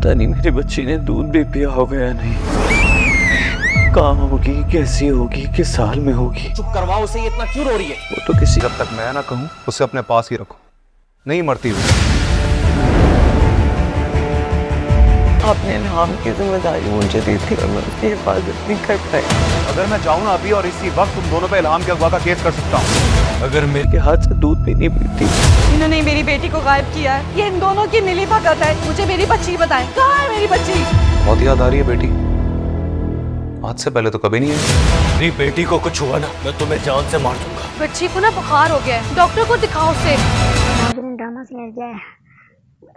पता नहीं मेरी बच्ची ने दूध भी पिया होगा या नहीं, कहाँ होगी, कैसी होगी, किस हाल में होगी। चुप करवाओ उसे, ये इतना क्यों रो रही है? वो तो किसी जब तक मैं ना कहूँ उसे अपने पास ही रखो, नहीं मरती हुई। आपने नाम की जिम्मेदारी मुझे दी थी और मैं उसकी हिफाजत नहीं कर पाई। अगर मैं चाहूँ ना अभी और इसी वक्त तुम दोनों पे इल्हाम के अगवा का केस कर सकता हूँ। अगर मेरे हाथ से दूध भी नहीं पीती। इन्होंने मेरी बेटी को गायब किया है, ये इन दोनों की मिली भगत है। मुझे मेरी बच्ची बताएं, कहाँ है मेरी बच्ची? बहुत याद आ रही है बेटी, आज से पहले तो कभी नहीं है। मेरी बेटी को कुछ हुआ ना, मैं तुम्हें जान से मार दूंगा। बच्ची को ना बुखार हो गया है, डॉक्टर को दिखाओ उसे। ड्रामा से मिल जाए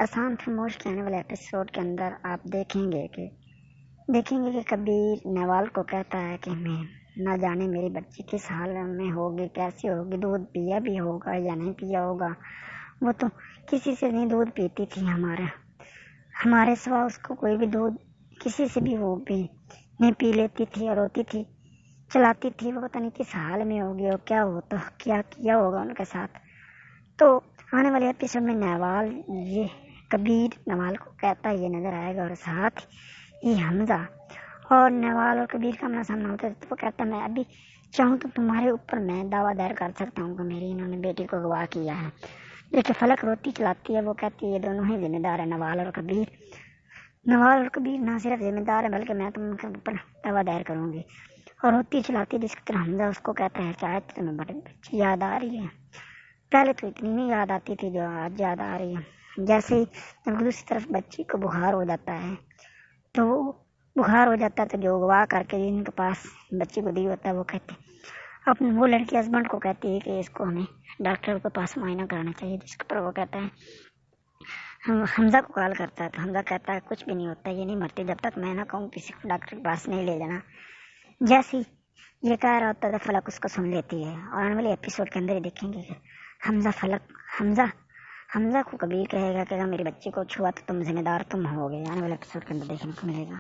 आसान फरमोश के आने वाले एपिसोड के अंदर आप देखेंगे कि कबीर नवाल को कहता है कि मैं ना जाने मेरी बच्ची किस हाल में होगी, कैसी होगी, दूध पिया भी होगा या नहीं पिया होगा। वो तो किसी से नहीं दूध पीती थी, हमारे सिवा उसको कोई भी दूध किसी से भी वो भी नहीं पी लेती थी और रोती थी, चलाती थी। वो पता नहीं किस हाल में होगी और क्या किया होगा उनके साथ। तो आने वाले एपिसोड में नवाल ये कबीर नवाल को कहता है ये नज़र आएगा, और साथ ही हमजा और नवाल और कबीर का आमना सामना होता है। तो वो कहता है मैं अभी चाहूँ तो तुम्हारे ऊपर मैं दावा दायर कर सकता हूँ कि मेरी इन्होंने बेटी को अगवा किया है। देखिए फलक रोती चलाती है, वो कहती है ये दोनों ही जिम्मेदार है, नवाल और कबीर ना सिर्फ जिम्मेदार है बल्कि मैं तुमके ऊपर दावा दायर करूँगी। और रोती चलाती जिसकी तरह हमजा उसको कहता है चाहे तो तुम्हें बड़ी अच्छी याद आ रही है, पहले तो इतनी नहीं याद आती थी जो आज याद आ रही है। जैसे ही जब दूसरी तरफ बच्ची को बुखार हो जाता है तो जो अगवा करके जिनके पास बच्ची को दी होता है वो कहते अपने वो लड़की हस्बैंड को कहती है कि इसको हमें डॉक्टर के पास मुआयना कराना चाहिए। जिसके पर वो कहता है हमजा को कॉल करता है तो हमजा कहता है कुछ भी नहीं होता, ये नहीं मरती जब तक मैं ना कहूँ किसी को डॉक्टर के पास नहीं ले जाना। जैसे ही ये कह रहा होता है फलक उसको सुन लेती है। और आने वाले एपिसोड के अंदर ही देखेंगे हमजा को कबीर कहेगा कि अगर मेरी बच्ची को छुआ तो तुम जिम्मेदार तुम होगे। आने वाले एपिसोड के अंदर देखने को मिलेगा।